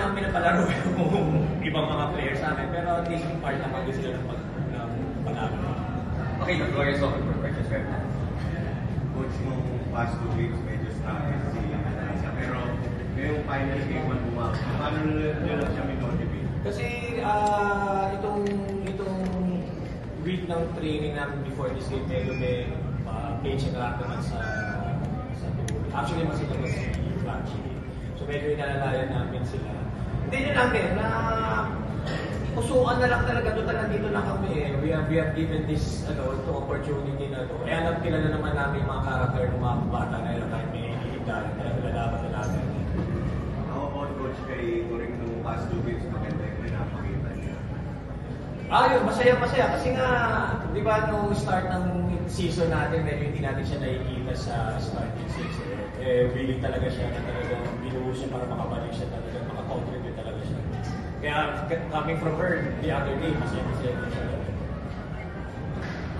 namin pinapalaro yung ibang mga players namin, pero taking part naman din sila ng pag-aaral. Okay, the floor is open for questions right now. Coach, nung past 2 weeks, medyo struggle si Eliza. Pero ngayong final game, paano nyo lang siya minotivate? Kasi itong week ng training namin before this game, medyo may page na naman sa tugod. Actually, mas ito si Flanchy. So medyo inalalayan namin sila. Hindi nyo namin na usukan na lang talaga doon nandito na kami eh. We have given this opportunity na to. Kaya kilala naman namin yung mga karakter ng mga bata na ilang tayo may iniligdan. Talaga lalaban na natin. Ako po, Coach, kay Turing nung past 2 weeks, maganda yung pinapakita niya. Yun, masaya. Kasi nga, di ba, nung start ng season natin, medyo hindi natin siya nakikita sa starting season. Willing talaga siya na talagang binuo siya para makabalik siya talaga, makakontribute talaga siya. Kaya, coming from her, the other day, masaya siya.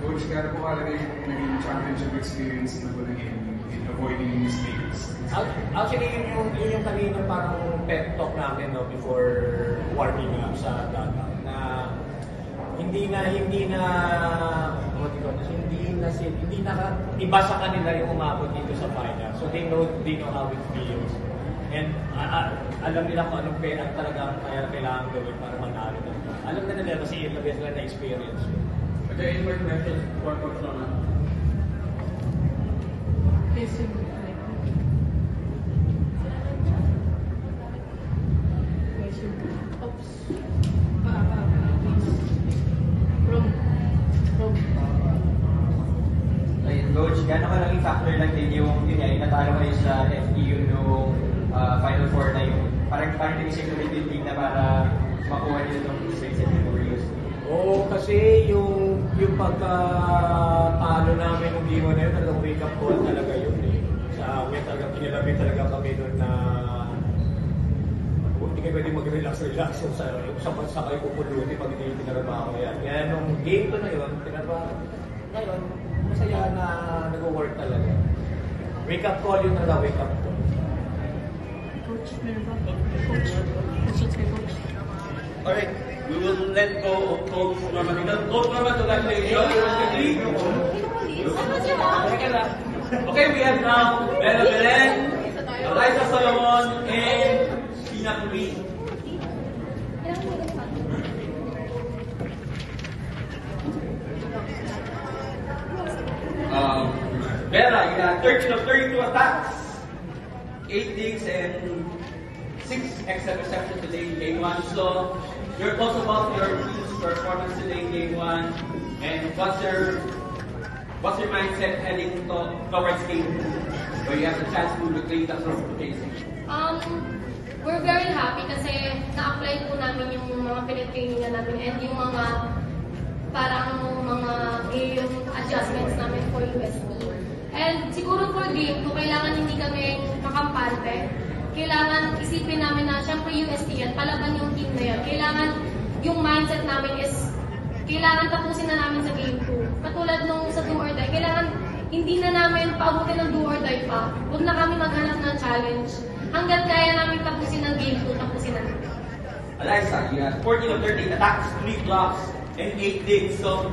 Coach, kaya po kalaga yung naging championship experience na po naging in avoiding mistakes? Actually, yun yung kanina parang pep talk namin before warming up sa dugout na hindi na iba sa kanila yung umabot dito sa final. So they know how it feels. And alam nila kung anong pera talagang kailangan gawin para manalo. Alam na nila kasi ilang beses na experience. Are there any more questions for Coach Lona? Coach, gano'n ka naging factor lang din yung natalo kayo sa FEU noong Final Four na yung parang naisip ko rin yung team na para makuha nyo itong straight set ng Warriors? Oo, kasi yung pagkatalo namin ng game na yun, talagang wake-up call talaga yun eh. Sa amin talagang pinilabit talaga kami doon na hindi kayo pwede mag-relax sa kayo pupuluti pag hindi tinarabaho yan. Kaya nung game ko na yun, ngayon, masaya na nag-work talaga. Wake-up call yun talaga, wake-up call. Coach, meron ba? Coach. Coach. Alright, we will let go of Coach Norman. Coach Norman, congratulations. Okay, we have now Bella Belen, Eliza Solomon, and Sheena Cruz. Bella, you got 13 of 32 attacks, 8 digs, and 6 extra receptions today in game 1. So, your thoughts about your team's performance today in game 1, and what's your mindset heading towards game 2, where you have the chance to reclaim that trophy? We're very happy kasi na-apply po namin yung mga pinag-trainingan namin and yung mga parang mga game adjustments namin for UST. And siguro for game, kung kailangan hindi kami makampante, kailangan isipin namin na syempre UST yan, palaban yung team na yan. Kailangan yung mindset namin is, kailangan tapusin na namin sa game 2. Katulad nung sa do or die, kailangan hindi na namin paabutin ng do or die pa. Huwag na kami maghanap ng challenge. Hanggat kaya namin tapusin ng game 2, tapusin na namin. Eliza, you have 14 of 13 attacks, 3 blocks, and 8 digs. So,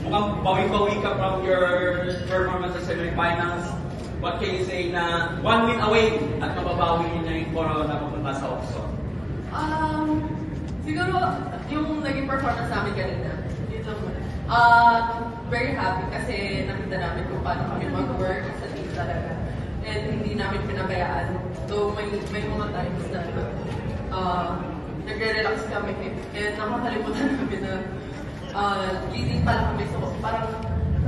mukhang bawi-bawi ka from your performance sa semifinals. What can you say na 1 win away at mababawi niyo na yung Coro na pupunta sa Oxo? Siguro, yung naging performance namin kanina, dito very happy kasi nakita namin kung paano kami mag-work sa team talaga. And hindi namin pinabayaan. So, may mga times na nagre-relax kami and nakakalimutan namin na leading pala kami. So, parang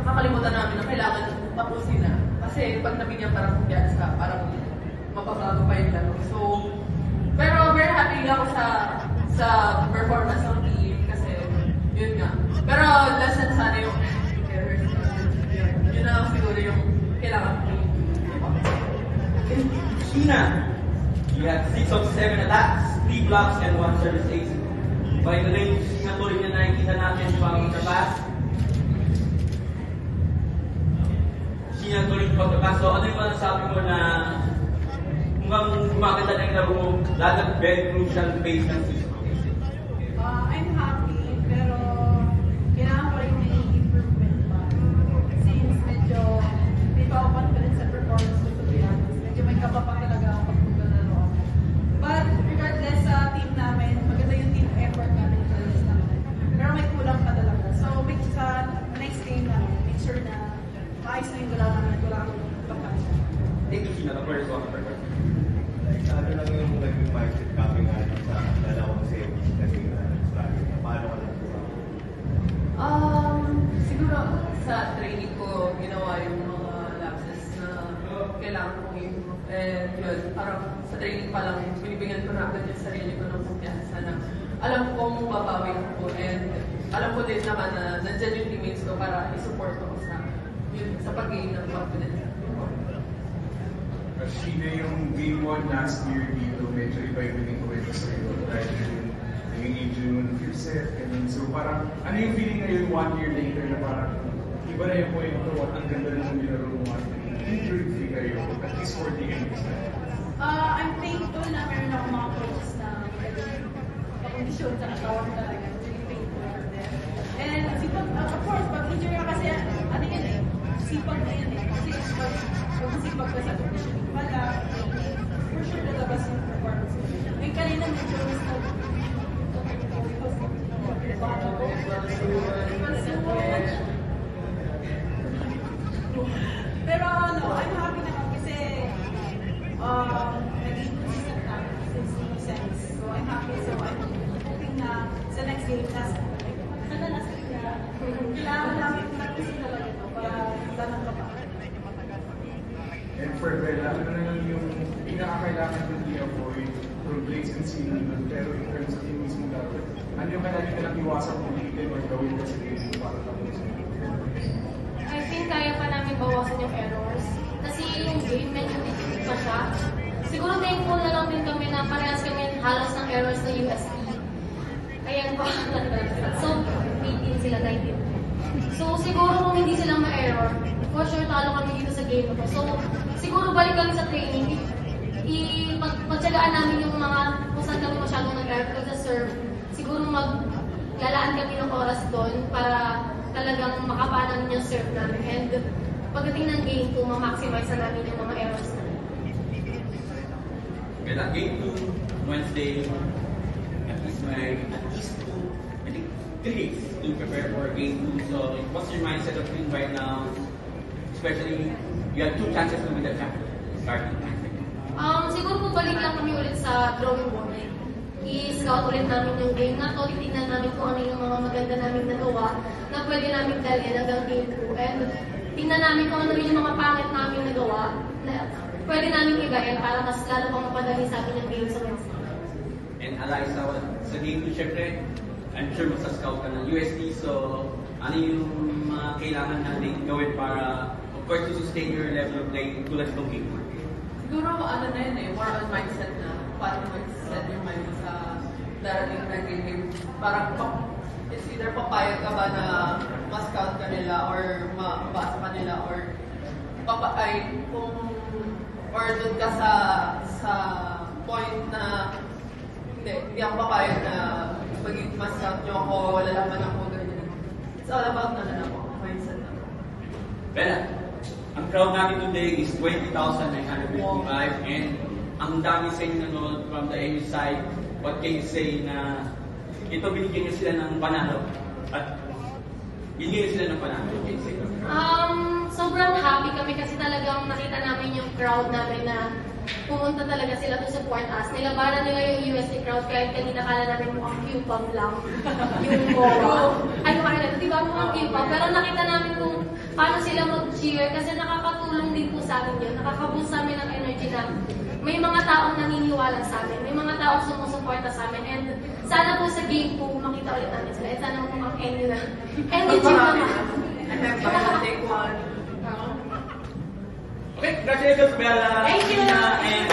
nakakalimutan namin na kailangan tapusin na. Kasi pag nabigyan parang kumpiyansa, parang mapabago pa yung laro. So, pero very happy ako sa performance ng team kasi yun nga. Pero lesson sana yung errors. Yun na siguro yung kailangan ko. Sheena, you had 6 of 7 attacks, 3 blocks, and 1 service ace. By the way, Sheena po rin na nakikita natin from the past. Sheena po rin from the past. So ano yung masasabi mo na kung mukhang gumaganda na yung laro mo, lahat ng very crucial phase ng season. I'm happy, pero kailangan ko rin may improvement pa. Since medyo may confidence sa performance ko sa Pianos, medyo may kapapang talaga ako pag maglalaro ako. But regardless sa team namin, maganda yung team effort namin sa list namin. Pero may kulang pa talaga. So sa next game namin, make sure na maayos na yung galaw namin at wala akong kapasya. Thank you, Sheena. First one. Like, ano lang yung naging mindset kami nga sa dalawang series naging struggle? Paano ka lang Siguro sa training ko, ginawa yung mga lapses na kailangan kong improve. And yun, parang sa training pa lang, binibigyan ko na agad yung sarili ko ng kumpiyansa na alam kong babawi ako. And alam ko din naman na nandyan yung teammates ko para i-support ako sa pag-gain ng confidence. Sheena, yung game 1 last year dito, medyo iba yung winning ko ito sa'yo. Dahil yung naging June 5th set, ganun. So parang, ano yung feeling ngayon 1 year later na parang iba na yung point to what ang ganda na nilaro mo at injury-free kayo, at least for the end this time? I'm thankful na meron ako mga coaches na pakondisyon sa katawan talaga. Really thankful for them. And sipag, of course, pag injury ka kasi, ano yan eh, sipag na yan eh. Kasi pag sipag ka sa conditioning pala, for sure lalabas yung performance ko. Yung kanina medyo pero ano, I'm happy naman kasi naging consistent na since the sense. So I'm happy. So I'm hoping na sa next game, kailangan namin practice talaga ito para tanong ka pa. And for Bella, ano na lang yung pinakakailangan ng i-avoid complacency naman, pero in terms of yung mismo dapat, ano yung kailangan ka lang iwasan ulitin or gawin ka sa game para tapusin? I think kaya pa namin bawasan yung errors. Kasi yung game, medyo difficult pa siya. Siguro thankful na lang din kami na parehas kami halos ng errors na USP. Ayan pa. So, 18 sila, 19. So, siguro kung hindi sila ma-error, for sure talo kami dito sa game na to. So, siguro balik kami sa training. Pagtsagaan namin yung mga kung saan kami masyadong nag-error sa serve. Siguro maglalaan kami ng oras doon para talagang makapanan yung serve namin. And pagdating ng game 2, ma-maximize na namin yung mga errors namin. Okay, that game 2, Wednesday, at least 2, I think 3 days to prepare for game 2. So, what's your mindset of things right now? Especially, you have 2 chances to win the champion. Starting mindset. Siguro po balik lang kami ulit sa drawing board. I-scout ulit namin yung game na to, titignan namin kung ano yung mga maganda namin nagawa na pwede namin dalhin hanggang game 2. And tingnan namin kung ano rin yung mga pangit namin nagawa na pwede namin ibahin para mas lalo pang mapadali sa akin yung game sa Wednesday. And Eliza, sa game 2, syempre, I'm sure masascout ka ng USD, so ano yung mga kailangan natin gawin para, of course, to sustain your level of playing tulad ng game 1? Siguro ano na yun eh, more on mindset na. Paano mag-set yung mind sa darating na game. Parang it's either papayag ka ba na ma-scout ka nila or mabasa ka nila or or doon ka sa point na hindi ako papayag na maging ma-scout nyo ako, wala naman ako ganyan. It's all about mindset na. Bella, ang crowd natin today is 20,955 and ang dami sa inyo nanonood from the AU side. What can you say na ito binigyan niyo sila ng panalo? At binigyan niyo sila ng panalo? What can you say? Sobrang happy kami kasi talagang nakita namin yung crowd namin na pumunta talaga sila to support us. Nilabanan nila yung USD crowd kahit kanina kala namin mukhang Q-pop lang. Yung MOA. Ay, diba mukhang Q-pop? Pero nakita namin kung paano sila mag-cheer kasi nakakatulong din po sa amin yun. Nakakaboost sa amin ng energy na may mga taong naniniwala sa amin. May mga taong sumusuporta sa amin. And sana po sa game po makita ulit namin sila. At sana mukhang NU na. NU cheer naman. I have take one. Okay, congratulations, Bella. Thank you. And